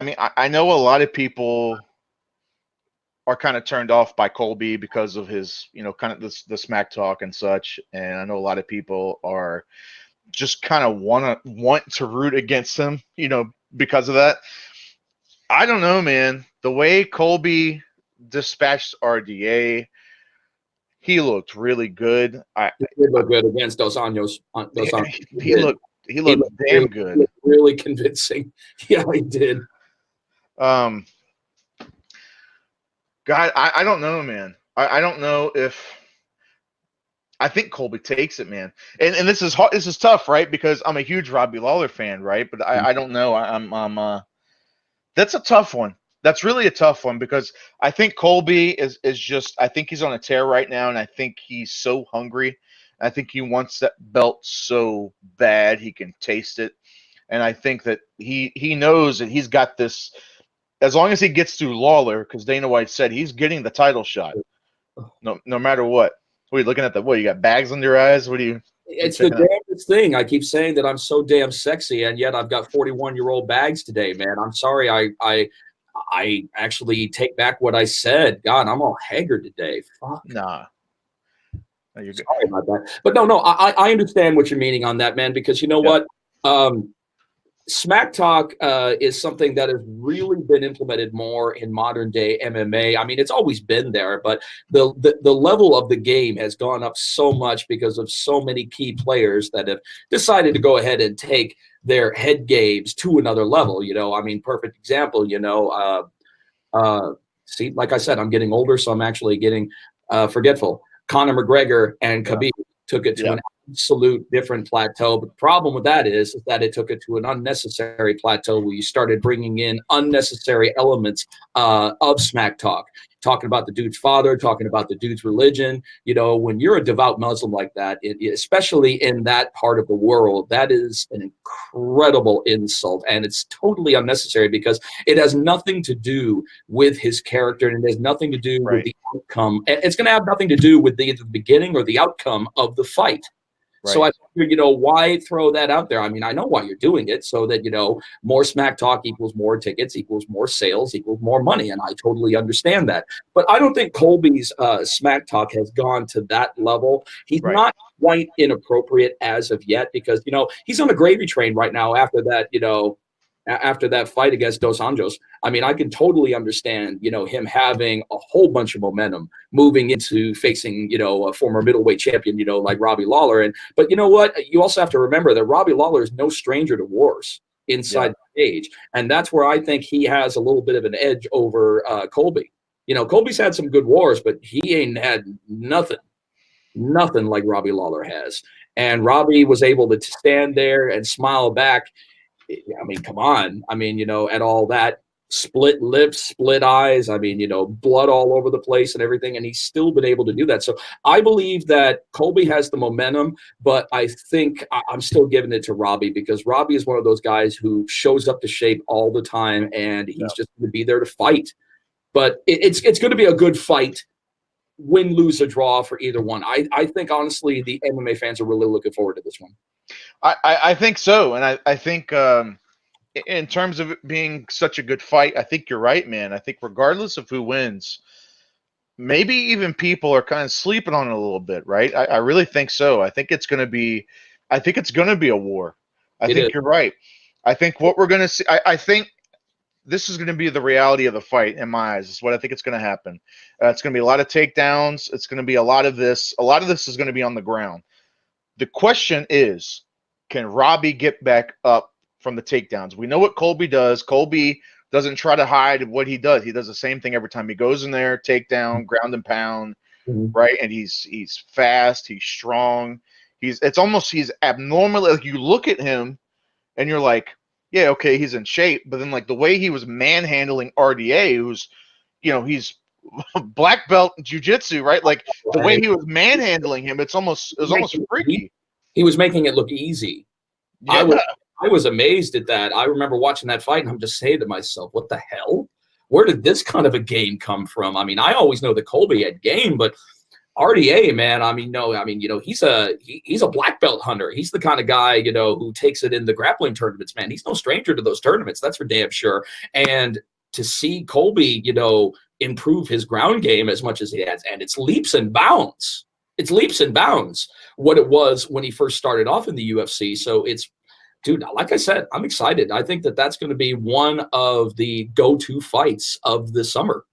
mean, I know a lot of people are kind of turned off by Colby because of his, kind of the smack talk and such. And I know a lot of people are just kind of want to root against him, because of that. I don't know, man. The way Colby dispatched RDA, he looked really good. He did look good against Dos Anjos. He looked damn good. Really convincing. Yeah, he did. God, I don't know, man. I don't know if I think Colby takes it, man. And this is hard, this is tough, right? Because I'm a huge Robbie Lawler fan, right? But I don't know. I'm that's a tough one. That's really a tough one because I think Colby is just, I think he's on a tear right now, and I think he's so hungry. I think he wants that belt so bad he can taste it. And I think that he knows that he's got this, as long as he gets through Lawler, because Dana White said he's getting the title shot. No matter what. What are you looking at? What, you got bags under your eyes? What do you? It's the damnest thing. I keep saying that I'm so damn sexy, and yet I've got 41-year-old bags today, man. I'm sorry. I actually take back what I said. God, I'm all haggard today. Fuck. Nah. No, you're good. Sorry about that. But no, I understand what you're meaning on that, man, because you know what? Smack talk is something that has really been implemented more in modern day MMA. I mean, it's always been there, but the level of the game has gone up so much because of so many key players that have decided to go ahead and take their head games to another level. I mean, perfect example, see, like I said, I'm getting older, so I'm actually getting forgetful. Conor McGregor and Khabib took it to an absolute different plateau. But the problem with that is that it took it to an unnecessary plateau where you started bringing in unnecessary elements of smack talk, talking about the dude's father, talking about the dude's religion. When you're a devout Muslim like that, especially in that part of the world, that is an incredible insult. And it's totally unnecessary because it has nothing to do with his character, and it has nothing to do with the outcome. It's going to have nothing to do with either the beginning or the outcome of the fight. Right. So I figured, why throw that out there? I mean, I know why you're doing it, so that, more smack talk equals more tickets, equals more sales, equals more money. And I totally understand that. But I don't think Colby's smack talk has gone to that level. He's not quite inappropriate as of yet because, he's on a gravy train right now after that, after that fight against Dos Anjos. I mean, I can totally understand, him having a whole bunch of momentum moving into facing, a former middleweight champion, like Robbie Lawler. But you know what? You also have to remember that Robbie Lawler is no stranger to wars inside the cage. And that's where I think he has a little bit of an edge over Colby. Colby's had some good wars, but he ain't had nothing like Robbie Lawler has. And Robbie was able to stand there and smile back. I mean, come on. I mean, at all that, split lips, split eyes. I mean, blood all over the place and everything. And he's still been able to do that. So I believe that Colby has the momentum, but I think I'm still giving it to Robbie because Robbie is one of those guys who shows up to shape all the time, and he's just going to be there to fight. But it's going to be a good fight, win, lose, or draw for either one. I think, honestly, the MMA fans are really looking forward to this one. I think so. And I think in terms of it being such a good fight, I think you're right, man. I think regardless of who wins, maybe even people are kind of sleeping on it a little bit, right? I really think so. I think it's going to be a war. I think you're right. I think what we're going to see, I think this is going to be the reality of the fight in my eyes. Is what I think it's going to happen. It's going to be a lot of takedowns. It's going to be a lot of this. A lot of this is going to be on the ground. The question is, can Robbie get back up from the takedowns? We know what Colby does. Colby doesn't try to hide what he does. He does the same thing every time he goes in there, takedown, ground and pound, right? And he's fast, he's strong. He's abnormally, like, you look at him and you're like, yeah, okay, he's in shape. But then, like, the way he was manhandling RDA, who's, he's black belt jiu-jitsu, right? Like the way he was manhandling him, it was almost freaky. He was making it look easy. Yeah. I was amazed at that. I remember watching that fight, and I'm just saying to myself, what the hell? Where did this kind of a game come from? I mean, I always know that Colby had game, but RDA, man. I mean, no, I mean, he's a black belt hunter. He's the kind of guy, who takes it in the grappling tournaments, man. He's no stranger to those tournaments. That's for damn sure. And to see Colby, improve his ground game as much as he has, and it's leaps and bounds. It's leaps and bounds what it was when he first started off in the UFC. So dude, like I said, I'm excited. I think that that's going to be one of the go-to fights of the summer.